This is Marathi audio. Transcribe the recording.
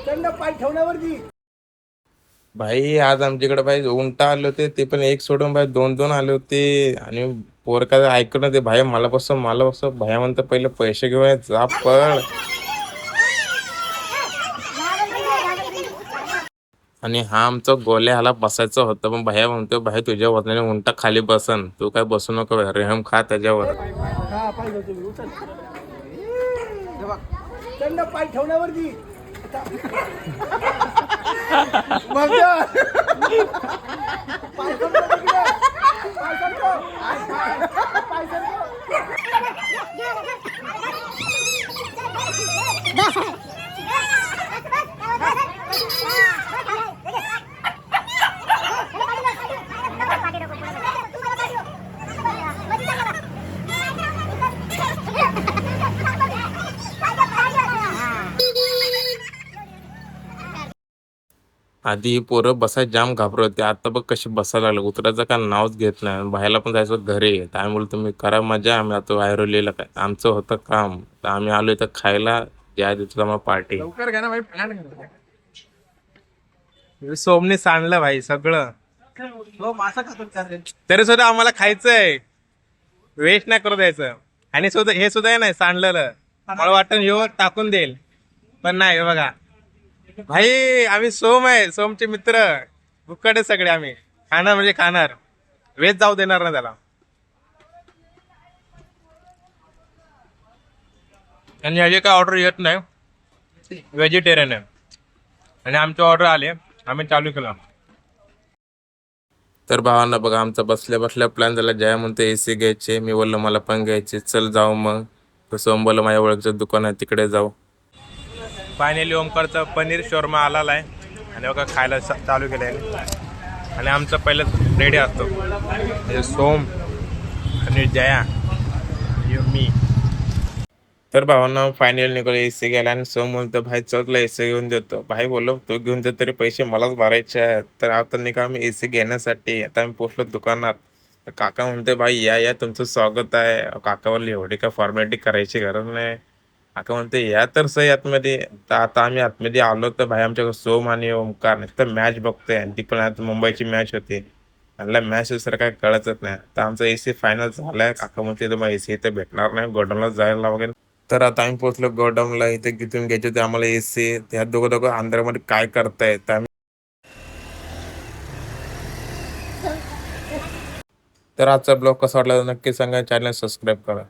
थंड पाय ठेवण्यावरती भाई आज आमच्याकडे भाई उंटा आले होते, ते पण एक सोडून भाई दोन दोन आले होते. आणि पोरका ऐकून ते भाई मला बसव भाई म्हणतं पहिले पैसे घेऊन ये, जा पळ. आणि हा आमचा गोल्या ह्याला बसायचं होतं, पण भैया म्हणतो भाई तुझ्या वजनाने उंटा खाली बसन, तू काय बसू नको, रेहम खा त्याच्यावर. हा पाय घेतो मी उचल थंड पाय ठेवण्यावरती मग पाय सरकव तिकडे. पाय सरकव. पाय सरकव. आधी ही पोरं बसायला जाम घाबरत होते, आता बघ कशी बसायला लागलं, उतरायचं काय नावच घेत नाही. बाहेरला पण जायचं घरी, त्यामुळे तुम्ही करा मजा, आम्ही आता ऐरोलीला काय आमचं होतं काम, तर आम्ही आलो इथं खायला, ज्या दिवसाला मग पार्टी. लवकर घ्या ना भाई प्लॅन सोमने सांडलं भाई सगळं, हो मासा खातो तरी सुद्धा आम्हाला खायचंय, वेस्ट नाही करू द्यायचं. आणि सुद्धा हे सुद्धा आहे नाही सांडलेलं, मला वाटतं ह्यो टाकून देईल, पण नाही. हे बघा भाई, आम्ही सोम आहे, सोमचे मित्र, भुक्कडे सगळे आम्ही, खाणार म्हणजे खाणार, वेज जाऊ देणार ना त्याला. आणि ह्याची काय ऑर्डर येत नाही, व्हेजिटेरियन आहे. आणि आमचे ऑर्डर आले, आम्ही चालू केलं. तर भावांना बघा, आमचा बसल्या बसल्या प्लॅन झाला. जया म्हणते एसी घ्यायचे, मी बोललो मला पण घ्यायचे, चल जाऊ मग. तर सोम बोललो माझ्या ओळखचं दुकान आहे तिकडे जाऊ. फायनली ओमकारचा पनीर शोरमा आलेला आहे, आणि बघा खायला चालू केलं आहे. आणि आमचं पहिलं रेडी असतो, म्हणजे सोम आणि जया मी. तर भावांना फायनल निघालो, एसी घ्यायला. आणि सोम म्हणतो भाई चल तुला एसी घेऊन देतो. भाई बोललो तू घेऊन देतो तरी पैसे मलाच भरायचे आहेत. तर आता निघा मी एसी घेण्यासाठी. आता आम्ही पोचलो दुकानात. तर काका म्हणते भाई या या तुमचं स्वागत आहे. काकावर एवढी काय फॉर्मॅलिटी करायची गरज नाही. काका म्हणते या तर सही आतमध्ये. तर आता आम्ही आतमध्ये आलो, तर भाई आमच्याकडे सोम आणि ओमकार तर मॅच बघतोय, आणि ती पण आता मुंबईची मॅच होती. आणि मॅच दुसरं काय कळतच नाही. तर आमचा एसी फायनल झालाय. काका म्हणते तुम्हाला एसी इथे भेटणार नाही, गोडाऊनला जायला वगैरे. तर आता आम्ही पोहोचलो गोडाऊनला. इथे तिथून घ्यायचे होते आम्हाला एसी. त्या दोघं आंध्रामध्ये काय करतायत. तर आजचा ब्लॉग कसा वाटला नक्की सांगा, चॅनल सबस्क्राईब करा.